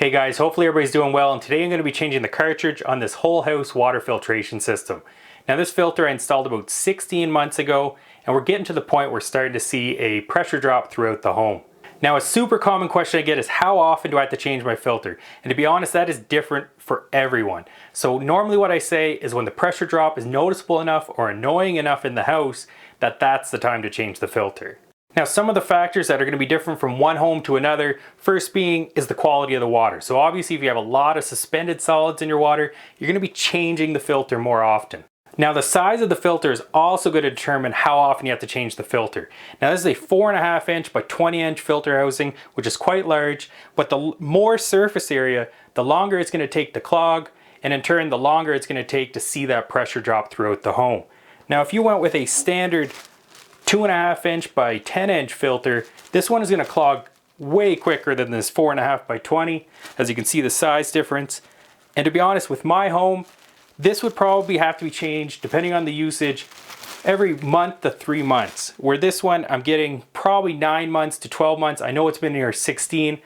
Hey guys, hopefully everybody's doing well, and today I'm going to be changing the cartridge on this whole house water filtration system. Now this filter I installed about 16 months ago, and we're getting to the point where we're starting to see a pressure drop throughout the home. Now a super common question I get is how often do I have to change my filter? And to be honest, that is different for everyone. So normally what I say is when the pressure drop is noticeable enough or annoying enough in the house, that's the time to change the filter. Now some of the factors that are going to be different from one home to another, first being is the quality of the water. So obviously if you have a lot of suspended solids in your water, you're going to be changing the filter more often. Now the size of the filter is also going to determine how often you have to change the filter. Now this is a 4.5 inch by 20 inch filter housing, which is quite large, but the more surface area, the longer it's going to take to clog, and in turn the longer it's going to take to see that pressure drop throughout the home. Now if you went with a standard 2.5 inch by 10 inch filter, this one is going to clog way quicker than this 4.5 by 20, as you can see the size difference. And to be honest, with my home, this would probably have to be changed, depending on the usage, every month to 3 months. Where this one, I'm getting probably 9 months to 12 months. I know it's been here 16,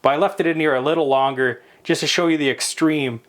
but I left it in here a little longer just to show you the extreme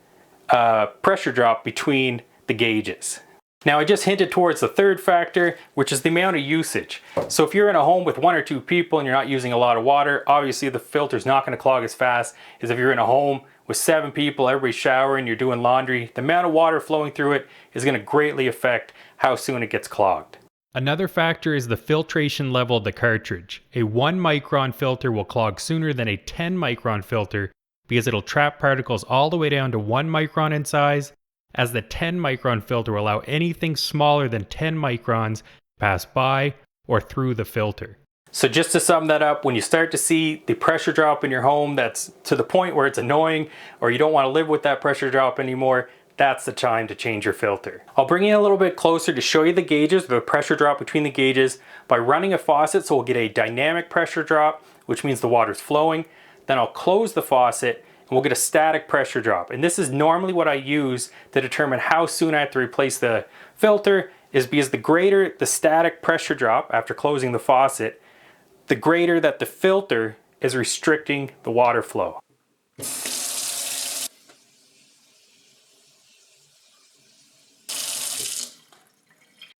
pressure drop between the gauges. Now I just hinted towards the third factor, which is the amount of usage. So if you're in a home with 1 or 2 people and you're not using a lot of water, obviously the filter's not going to clog as fast as if you're in a home with 7 people, everybody's showering, you're doing laundry. The amount of water flowing through it is going to greatly affect how soon it gets clogged. Another factor is the filtration level of the cartridge. A 1 micron filter will clog sooner than a 10 micron filter because it'll trap particles all the way down to 1 micron in size, as the 10 micron filter will allow anything smaller than 10 microns pass by or through the filter. So just to sum that up, when you start to see the pressure drop in your home that's to the point where it's annoying or you don't want to live with that pressure drop anymore, that's the time to change your filter. I'll bring you a little bit closer to show you the gauges, the pressure drop between the gauges by running a faucet, so we'll get a dynamic pressure drop, which means the water's flowing. Then I'll close the faucet and we'll get a static pressure drop. And this is normally what I use to determine how soon I have to replace the filter, is because the greater the static pressure drop after closing the faucet, the greater that the filter is restricting the water flow.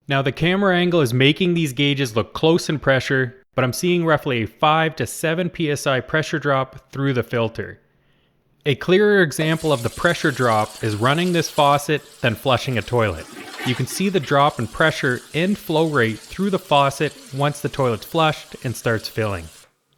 Now the camera angle is making these gauges look close in pressure, but I'm seeing roughly a 5 to 7 psi pressure drop through the filter. A clearer example of the pressure drop is running this faucet, then flushing a toilet. You can see the drop in pressure and flow rate through the faucet once the toilet's flushed and starts filling.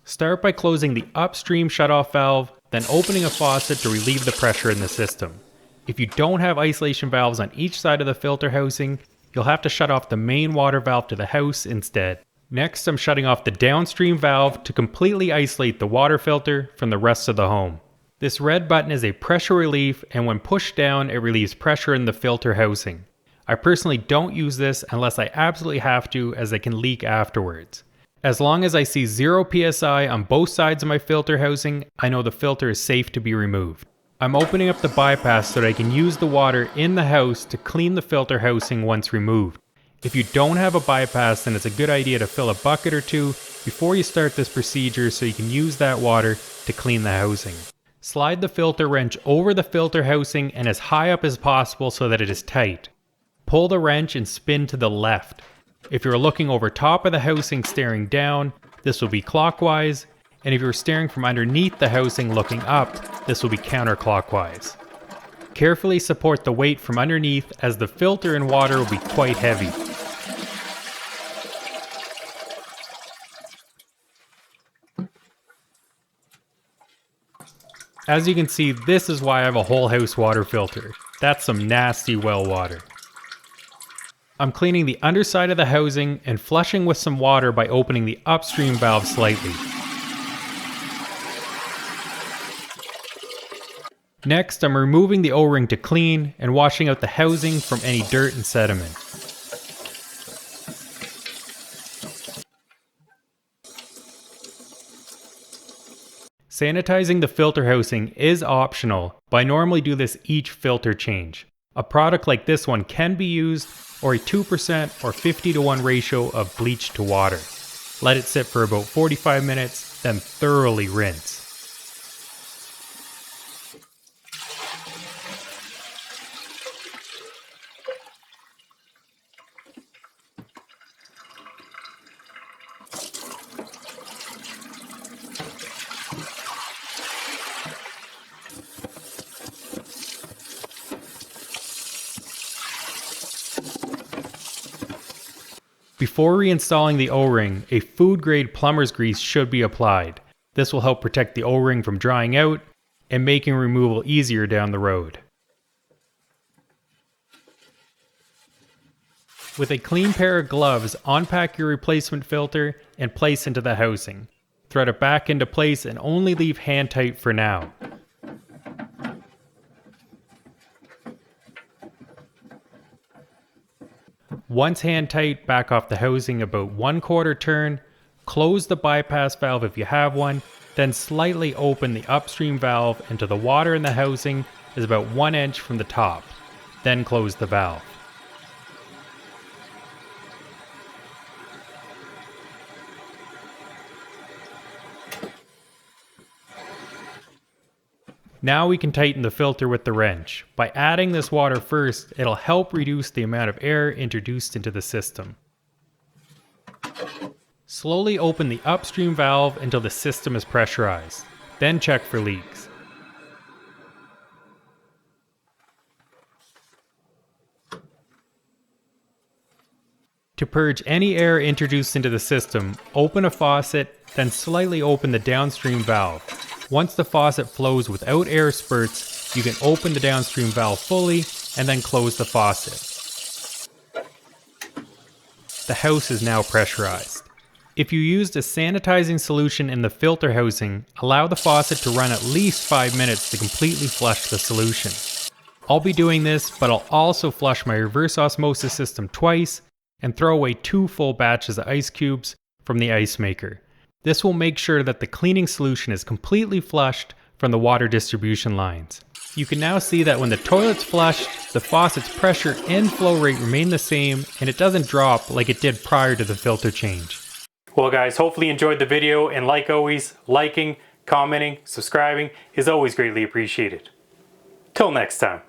Start by closing the upstream shutoff valve, then opening a faucet to relieve the pressure in the system. If you don't have isolation valves on each side of the filter housing, you'll have to shut off the main water valve to the house instead. Next, I'm shutting off the downstream valve to completely isolate the water filter from the rest of the home. This red button is a pressure relief, and when pushed down, it relieves pressure in the filter housing. I personally don't use this unless I absolutely have to, as it can leak afterwards. As long as I see 0 psi on both sides of my filter housing, I know the filter is safe to be removed. I'm opening up the bypass so that I can use the water in the house to clean the filter housing once removed. If you don't have a bypass, then it's a good idea to fill a bucket or two before you start this procedure so you can use that water to clean the housing. Slide the filter wrench over the filter housing and as high up as possible so that it is tight. Pull the wrench and spin to the left. If you're looking over top of the housing staring down, this will be clockwise, and if you're staring from underneath the housing looking up, this will be counterclockwise. Carefully support the weight from underneath, as the filter and water will be quite heavy. As you can see, this is why I have a whole house water filter. That's some nasty well water. I'm cleaning the underside of the housing and flushing with some water by opening the upstream valve slightly. Next, I'm removing the O-ring to clean and washing out the housing from any dirt and sediment. Sanitizing the filter housing is optional, but I normally do this each filter change. A product like this one can be used, or a 2% or 50:1 ratio of bleach to water. Let it sit for about 45 minutes, then thoroughly rinse. Before reinstalling the O-ring, a food-grade plumber's grease should be applied. This will help protect the O-ring from drying out and making removal easier down the road. With a clean pair of gloves, unpack your replacement filter and place into the housing. Thread it back into place and only leave hand tight for now. Once hand tight, back off the housing about 1/4 turn, close the bypass valve if you have one, then slightly open the upstream valve until the water in the housing is about 1 inch from the top. Then close the valve. Now we can tighten the filter with the wrench. By adding this water first, it'll help reduce the amount of air introduced into the system. Slowly open the upstream valve until the system is pressurized. Then check for leaks. To purge any air introduced into the system, open a faucet, then slightly open the downstream valve. Once the faucet flows without air spurts, you can open the downstream valve fully and then close the faucet. The house is now pressurized. If you used a sanitizing solution in the filter housing, allow the faucet to run at least 5 minutes to completely flush the solution. I'll be doing this, but I'll also flush my reverse osmosis system twice and throw away 2 full batches of ice cubes from the ice maker. This will make sure that the cleaning solution is completely flushed from the water distribution lines. You can now see that when the toilet's flushed, the faucet's pressure and flow rate remain the same and it doesn't drop like it did prior to the filter change. Well guys, hopefully you enjoyed the video, and like always, liking, commenting, subscribing is always greatly appreciated. Till next time.